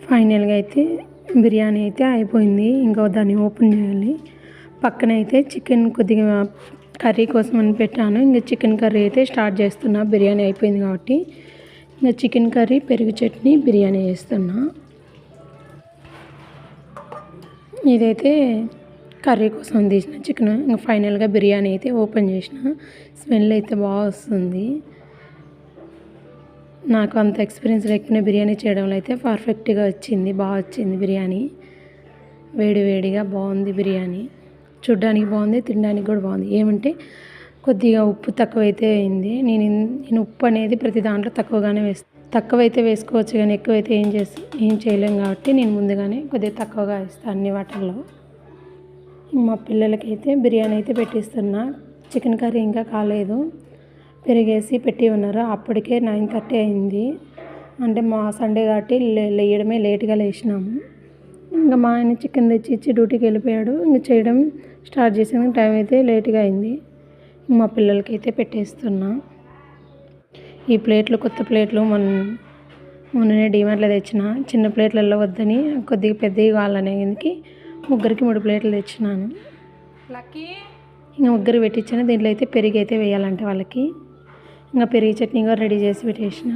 ఫైనల్గా అయితే బిర్యానీ అయితే అయిపోయింది. ఇంకా దాన్ని ఓపెన్ చేయాలి. పక్కన అయితే చికెన్ కొద్దిగా కర్రీ కోసం అని పెట్టాను. ఇంకా చికెన్ కర్రీ అయితే స్టార్ట్ చేస్తున్నా. బిర్యానీ అయిపోయింది కాబట్టి ఇంకా చికెన్ కర్రీ, పెరుగు చట్నీ, బిర్యానీ చేస్తున్నా. ఇదైతే కర్రీ కోసం తీసిన చికెన్. ఇంకా ఫైనల్గా బిర్యానీ అయితే ఓపెన్ చేసిన. స్మెల్ అయితే బాగా వస్తుంది. నాకు అంత ఎక్స్పీరియన్స్ లేకపోయినా బిర్యానీ చేయడంలో అయితే పర్ఫెక్ట్గా వచ్చింది. బాగా వచ్చింది బిర్యానీ. వేడి వేడిగా బాగుంది బిర్యానీ. చూడ్డానికి బాగుంది, తినడానికి కూడా బాగుంది. ఏమంటే కొద్దిగా ఉప్పు తక్కువైతే అయింది. నేను ఉప్పు అనేది ప్రతి దాంట్లో తక్కువగానే తక్కువైతే వేసుకోవచ్చు, కానీ ఎక్కువైతే ఏం చేయలేం కాబట్టి నేను ముందుగానే కొద్దిగా తక్కువగా వేస్తాను అన్ని వాటిల్లో. మా పిల్లలకైతే బిర్యానీ అయితే పెట్టిస్తున్నా. చికెన్ కర్రీ ఇంకా కాలేదు. పెరిగేసి పెట్టి ఉన్నారు. అప్పటికే 9:30 అయింది. అంటే మా సండే కాబట్టి లేయడమే లేట్గా లేచినాము. ఇంకా మా ఆయన చికెన్ తెచ్చి ఇచ్చి డ్యూటీకి వెళ్ళిపోయాడు. ఇంకా చేయడం స్టార్ట్ చేసేందుకు టైం అయితే లేట్గా అయింది. మా పిల్లలకైతే పెట్టేస్తున్నా. ఈ ప్లేట్లు కొత్త ప్లేట్లు మొన్ననే డీమార్ట్లో తెచ్చిన. చిన్న ప్లేట్లలో వద్దని కొద్దిగా పెద్దవి కావాలనేందుకు ముగ్గురికి 3 ప్లేట్లు తెచ్చినాను. ఇంకా ముగ్గురు పెట్టించాను. దీంట్లో అయితే పెరుగు అయితే వేయాలంటే వాళ్ళకి ఇంకా పెరుగు చట్నీ కూడా రెడీ చేసి పెట్టేసిన.